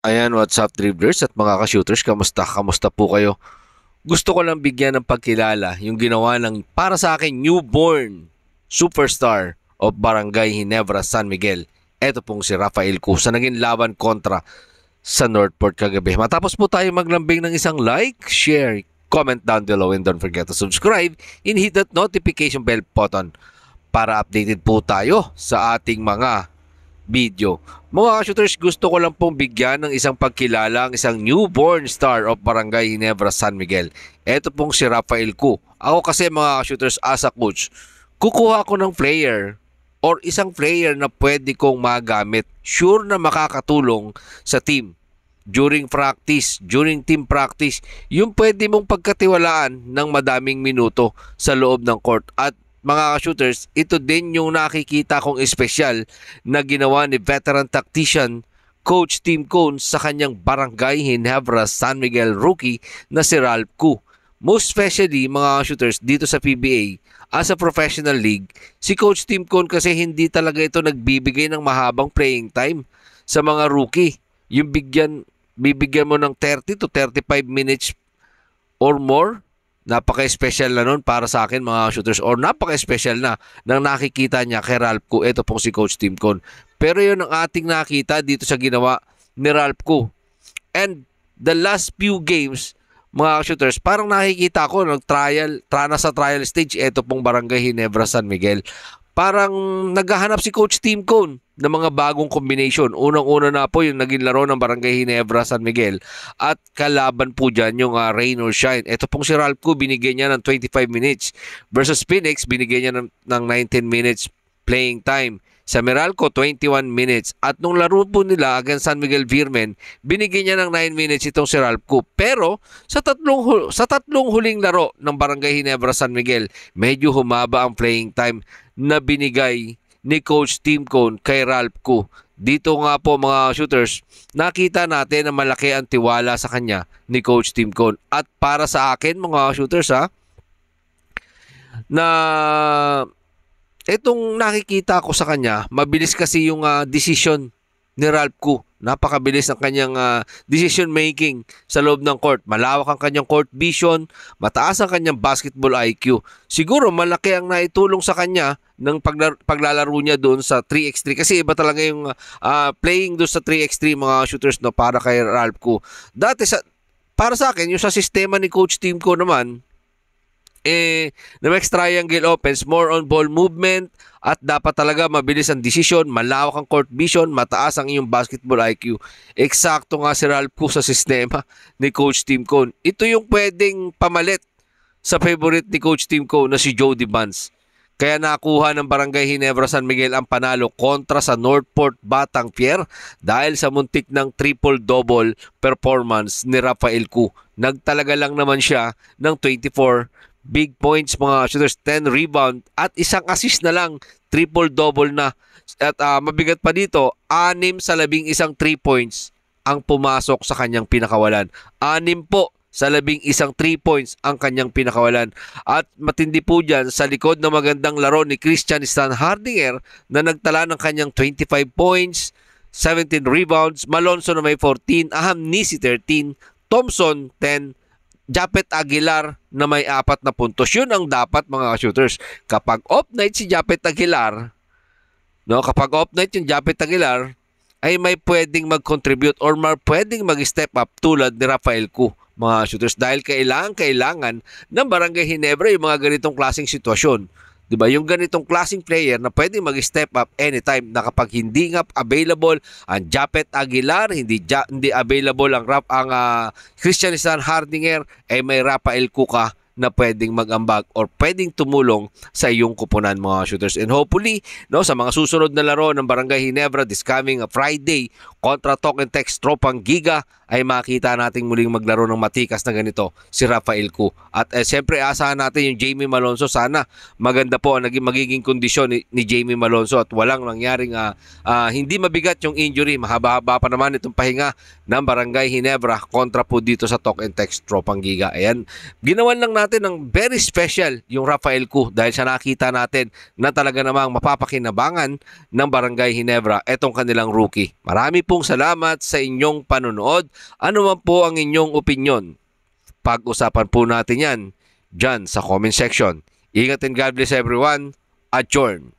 Ayan, what's up dribblers at mga ka-shooters, kamusta? Kamusta po kayo? Gusto ko lang bigyan ng pagkilala yung ginawa ng para sa akin newborn superstar of Barangay Ginebra, San Miguel. Ito pong si Rafael Cu sa naging laban kontra sa Northport kagabi. Matapos po tayo maglambing ng isang like, share, comment down below and don't forget to subscribe and hit that notification bell button para updated po tayo sa ating mga video. Mga shooters, gusto ko lang pong bigyan ng isang pagkilala ang isang newborn star of Barangay Ginebra, San Miguel. Ito pong si Rafael Cu. Ako kasi mga shooters, as a coach, kukuha ko ng player or isang player na pwede kong magamit. Sure na makakatulong sa team during practice, during team practice, yung pwede mong pagkatiwalaan ng madaming minuto sa loob ng court. At mga shooters, ito din yung nakikita kong espesyal na ginawa ni veteran tactician Coach Tim Cone sa kanyang Barangay Ginebra San Miguel rookie na si Ralph Cu. Most especially mga shooters dito sa PBA as a professional league, si Coach Tim Cone kasi hindi talaga ito nagbibigay ng mahabang playing time sa mga rookie. Yung bibigyan mo ng 30 to 35 minutes or more. Napaka-special na nun para sa akin mga shooters, or napaka-special na nang nakikita niya kay Ralph Cu. Ito pong si Coach Tim Cone. Pero yun ang ating nakita dito sa ginawa ni Ralph Cu. And the last few games, mga shooters, parang nakikita ko nasa trial stage ito pong Barangay Ginebra San Miguel. Parang naghahanap si Coach Tim Cone ng mga bagong combination. Unang-una na po yung naging laro ng Barangay Ginebra San Miguel. At kalaban po dyan yung rain or shine. Ito pong si Ralph Cu, binigyan niya ng 25 minutes. Versus Phoenix, binigyan niya ng 19 minutes playing time. Sa Meralco, 21 minutes. At nung laro po nila against San Miguel Virmen, binigyan niya ng 9 minutes itong si Ralph Cu. Pero sa tatlong huling laro ng Barangay Ginebra San Miguel, medyo humaba ang playing time na binigay ni Coach Tim Cone kay Ralph Cu. Dito nga po mga shooters, nakita natin na malaki ang tiwala sa kanya ni Coach Tim Cone. At para sa akin mga shooters na itong nakikita ko sa kanya, mabilis kasi yung decision ni Ralph Cu. Napakabilis ng kanyang decision making sa loob ng court. Malawak ang kanyang court vision, mataas ang kanyang basketball IQ. Siguro malaki ang naitulong sa kanya ng paglalaro niya doon sa 3x3 kasi iba talaga yung playing doon sa 3x3 mga shooters no para kay Ralph Cu. Para sa akin yung sa sistema ni Coach Tim Cone naman, na next triangle offense, more on ball movement at dapat talaga mabilis ang desisyon, malawak ang court vision, mataas ang iyong basketball IQ. Eksakto nga si Ralph Cu sa sistema ni Coach Tim Cone. Ito yung pwedeng pamalit sa favorite ni Coach Tim Cone na si Jody Vance. Kaya nakuha ng Barangay Ginebra San Miguel ang panalo kontra sa Northport Batang Pier dahil sa muntik ng triple-double performance ni Rafael Cu. Nagtalaga lang naman siya ng 24 big points mga shooters, 10 rebound at isang assist na lang, triple-double na. At mabigat pa dito, 6 sa 11 3 points ang pumasok sa kanyang pinakawalan. 6 po sa 11 3 points ang kanyang pinakawalan. At matindi po dyan, sa likod na magandang laro ni Christian Stan Hardinger na nagtala ng kanyang 25 points, 17 rebounds, Malonzo na may 14, Aham Nisi 13, Thompson 10, Japet Aguilar na may 4 na puntos. Yun ang dapat mga shooters. Kapag off night si Japet Aguilar, kapag off night yung Japet Aguilar, ay may pwedeng mag-contribute or pwedeng mag-step up tulad ni Rafael Cu mga shooters. Dahil kailangan ng Barangay Ginebra yung mga ganitong klaseng sitwasyon. Diba? Yung ganitong klaseng player na pwedeng mag-step up anytime na kapag hindi nga available ang Japet Aguilar, hindi available ang Christian Stan Hardinger, ay may Rafael Cu ka na pwedeng mag-ambag or pwedeng tumulong sa iyong kupunan mga shooters. And hopefully, sa mga susunod na laro ng Barangay Ginebra this coming Friday kontra Talk and Text Tropang Giga, ay makita nating muling maglaro ng matikas na ganito si Rafael Cu. At siyempre asahan natin yung Jamie Malonzo, sana maganda po ang magiging kondisyon ni Jamie Malonzo at walang nangyaring hindi mabigat yung injury. Mahaba-haba pa naman itong pahinga ng Barangay Ginebra kontra po dito sa Talk and Text Tropang Giga. Ayan, ginawan lang natin ng very special yung Rafael Cu dahil sa nakita natin na talaga namang mapapakinabangan ng Barangay Ginebra etong kanilang rookie. Marami pong salamat sa inyong panonood. Ano man po ang inyong opinion? Pag-usapan po natin yan dyan sa comment section. Ingat and God bless everyone. Adjourn.